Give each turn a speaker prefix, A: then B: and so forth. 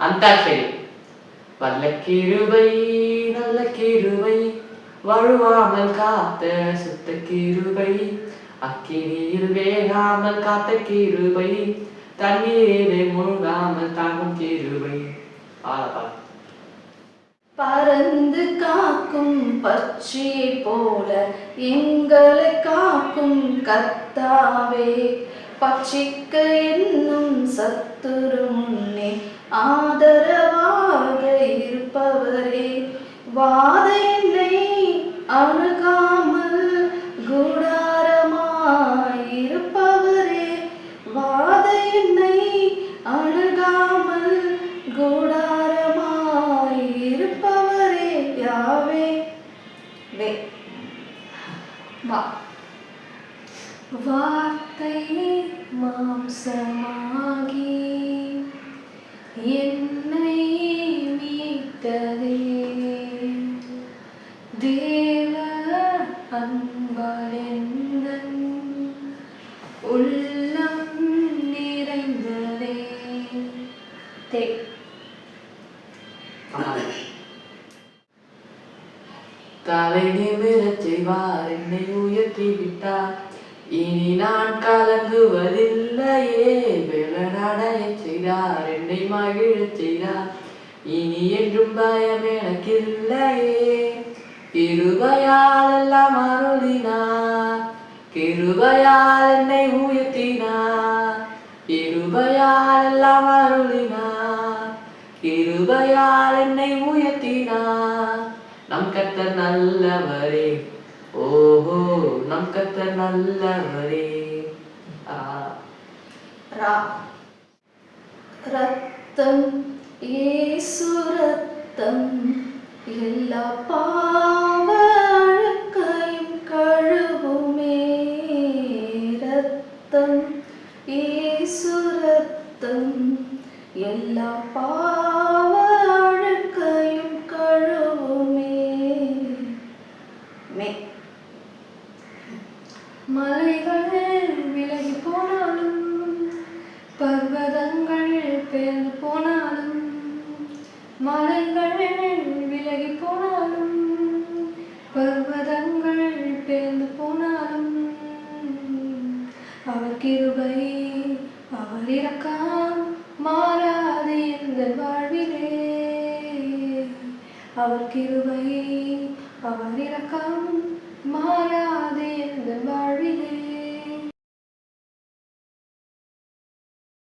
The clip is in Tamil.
A: அந்தாட்சரி. வல்ல கிருபை நல்ல கிருபை வழுவாமல் காத்த சுத்த கிருபை அக்கினியில் வேகாமல் காத்த கிருபை தண்ணீரிலே முழுகாமல் தாங்கும் கிருபை.
B: பறந்து காக்கும் பட்சியை போல எங்களை காக்கும் கர்த்தாவே, பட்சிக்க என்னும் சத்துரு முன்னே ஆதரவாக இருப்பவரே, வாத என்னை அணுகாமல் கூடாரமாயிருப்பவரே, வாத என்னை அணுகாமல் கூடாரமாயிருப்பவரே யாவே. வார்த்தை மாம்சமாகி என்னை மீட்டதே, தேவ அன்பளிந்தன் உள்ளம் நிறைந்ததே.
A: தலை நிமிரச் செய்வார் என்னை உயர்த்தி விட்டார், இனி நான் கலங்குவதில்லையே. வெள்ளனடையச் செய்தார் என்னை மகிழச் செய்தார், இனி என்றும் பயம் எனக்கில்லையே. கிருபையால் எல்லாம் அருளினார், கிருபையால் என்னை உயர்த்தினார், கிருபையால் எல்லாம் அருளினார், கிருபையால் என்னை உயர்த்தினார். நம் கர்த்தர் நல்லவரே, ஓஹோ நம் கர்த்தர் நல்லவரே.
B: ரத்தம் இயேசு ரத்தம் எல்லா பாவ அழுக்கையும் கழுவுமே. ரத்தம் இயேசு ரத்தம் எல்லா பாவ அழுக்கையும் கழுவுமே. மலைகள் விலகி போனாலும் பர்வதங்கள் பெயர்ந்து போனாலும், மலைகள் விலகி போனாலும் பர்வதங்கள் பெயர்ந்து போனாலும், அவர் கிருபை அவர் இரக்கம் மாறாது எங்கள் வாழ்விலே. அவர் கிருபை அவர் இரக்கம் மாறாது எங்கள் வாழ்விலே.